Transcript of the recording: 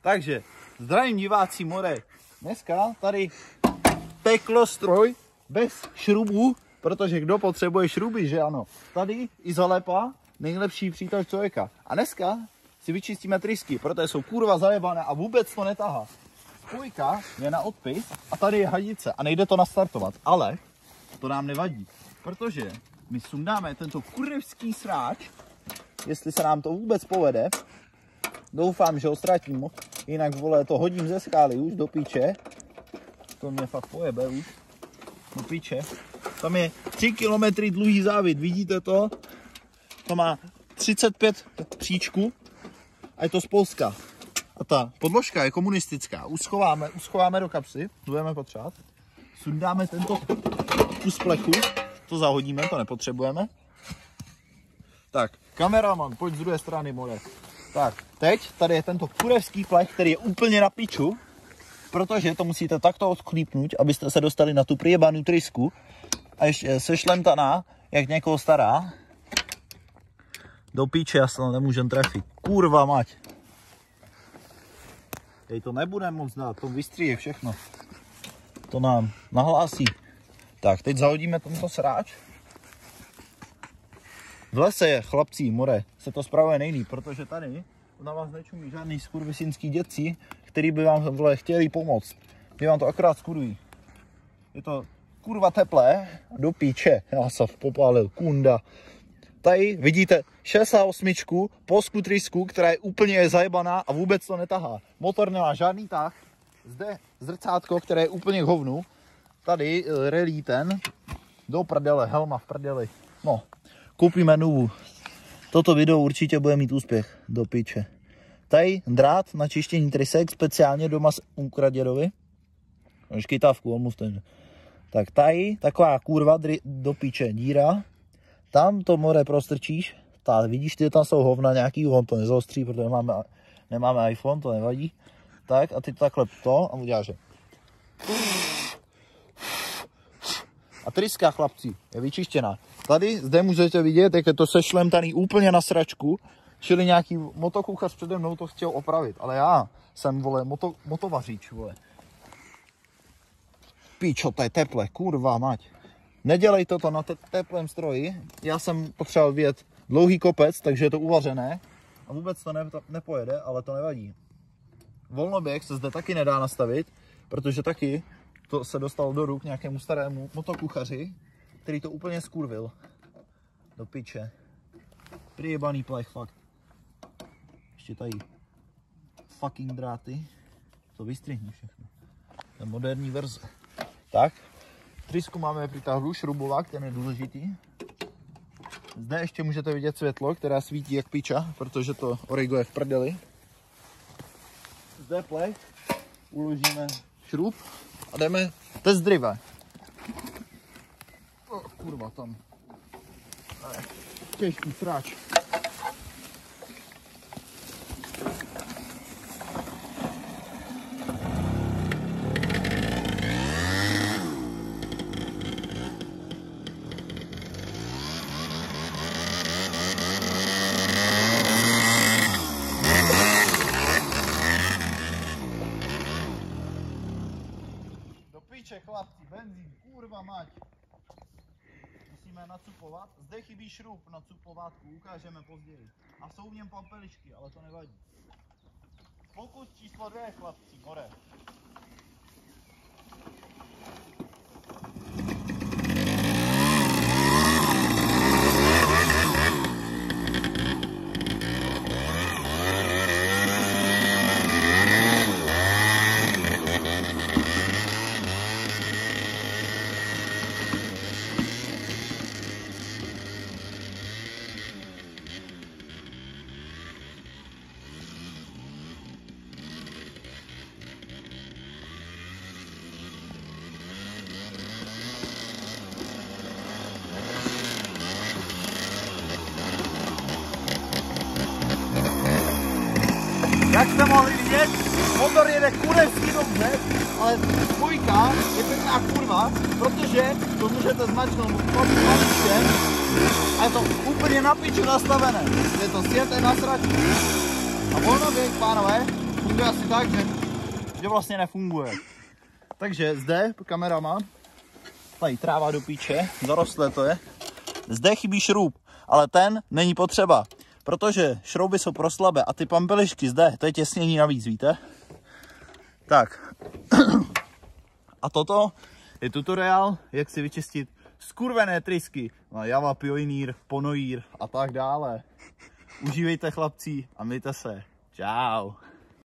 Takže, zdravím diváci more. Dneska tady peklostroj bez šrubů, protože kdo potřebuje šruby, že ano. Tady izolepa, nejlepší přítel člověka. A dneska si vyčistíme trysky, protože jsou kurva zajebané a vůbec to netahá. Spojka je na odpis a tady je hadice a nejde to nastartovat, ale to nám nevadí, protože my sundáme tento kurevský sráč, jestli se nám to vůbec povede. Doufám, že ho ztratím, jinak vole to hodím ze skály už do píče. To mě fakt pojebe už, do píče. Tam je 3 km dlouhý závit, vidíte to? To má 35 příčků a je to z Polska. A ta podložka je komunistická. Uschováme do kapsy, budeme potřebovat. Sundáme tento kus plechu, to zahodíme, to nepotřebujeme. Tak, kameraman, pojď z druhé strany, more. Tak, teď tady je tento kurevský plech, který je úplně na piču, protože to musíte takto odklípnout, abyste se dostali na tu prijebanou trysku a ještě sešlemtaná, jak někoho stará. Do píče, já se to nemůžem trefit. Kurva mať. Teď to nebude moc dát, to vystříje všechno. To nám nahlásí. Tak, teď zahodíme tento sráč. V lese je, chlapci, more, se to spravuje nejlíp, protože tady na vás nečumí žádný skurvisinský dětci, který by vám vole chtěli pomoct. Ty vám to akorát skurví. Je to kurva teplé, do píče, já se popálil, kunda. Tady vidíte 68 polskou trysku, která je úplně zajebaná a vůbec to netahá. Motor nemá žádný tah. Zde zrcátko, které je úplně k hovnu. Tady relí ten. Do prdele, helma v prdeli. No, koupíme novou. Toto video určitě bude mít úspěch. Do piče. Tady drát na čištění trysek, speciálně doma u kraděrovi. Škytávku, omluvte. Tak tady taková kurva do piče díra. Tam to more prostrčíš, vidíš, ty tam jsou hovna nějaký, on to nezaostří, protože nemáme iPhone, to nevadí. Tak a ty takhle to a uděláš. A tryska, chlapci, je vyčištěná. Tady, zde můžete vidět, jak je to sešlemtaný úplně na sračku, čili nějaký motokuchař přede mnou to chtěl opravit, ale já jsem, vole, motovaříč, vole. Píčo, to je teple, kurva mať. Nedělej toto na teplém stroji, já jsem potřeboval vyjet dlouhý kopec, takže je to uvařené a vůbec to nepojede, ale to nevadí. Volnoběh se zde taky nedá nastavit, protože taky to se dostalo do ruk nějakému starému motokuchaři, který to úplně skurvil. Do piče. Prijebaný plech, fakt. Ještě tady fucking dráty. To vystřihni všechno. To je moderní verze. Tak. Trysku máme přitáhlou, šrubovák, ten je důležitý. Zde ještě můžete vidět světlo, která svítí jak piča, protože to origo je v prdeli. Zde plech, uložíme šrub a jdeme test drive. Kurva, tam. Těžký sráč. Chlapci, benzín, kurva mať. Musíme nacupovat. Zde chybí šrub na cupovátku, ukážeme později. A jsou v něm pampelišky, ale to nevadí. Pokus číslo 2, chlapci, more. Jak jste mohli vidět, motor jede kurevsky dobře, ale spojka je pěkná kurva, protože to můžete zmačknout klasičkem a je to úplně na piču nastavené. Je to sjeté na sračku. A volnoběh, pánové, funguje asi tak, že vlastně nefunguje. Takže zde kamera má, tady tráva do píče, zarostlé to je. Zde chybí šroub, ale ten není potřeba, protože šrouby jsou pro slabé a ty pampelišky zde, to je těsnění navíc, víte? Tak. A toto je tutoriál, jak si vyčistit skurvené trysky na Java, Pioneer, Ponoír a tak dále. Užívejte chlapci a mějte se. Čau.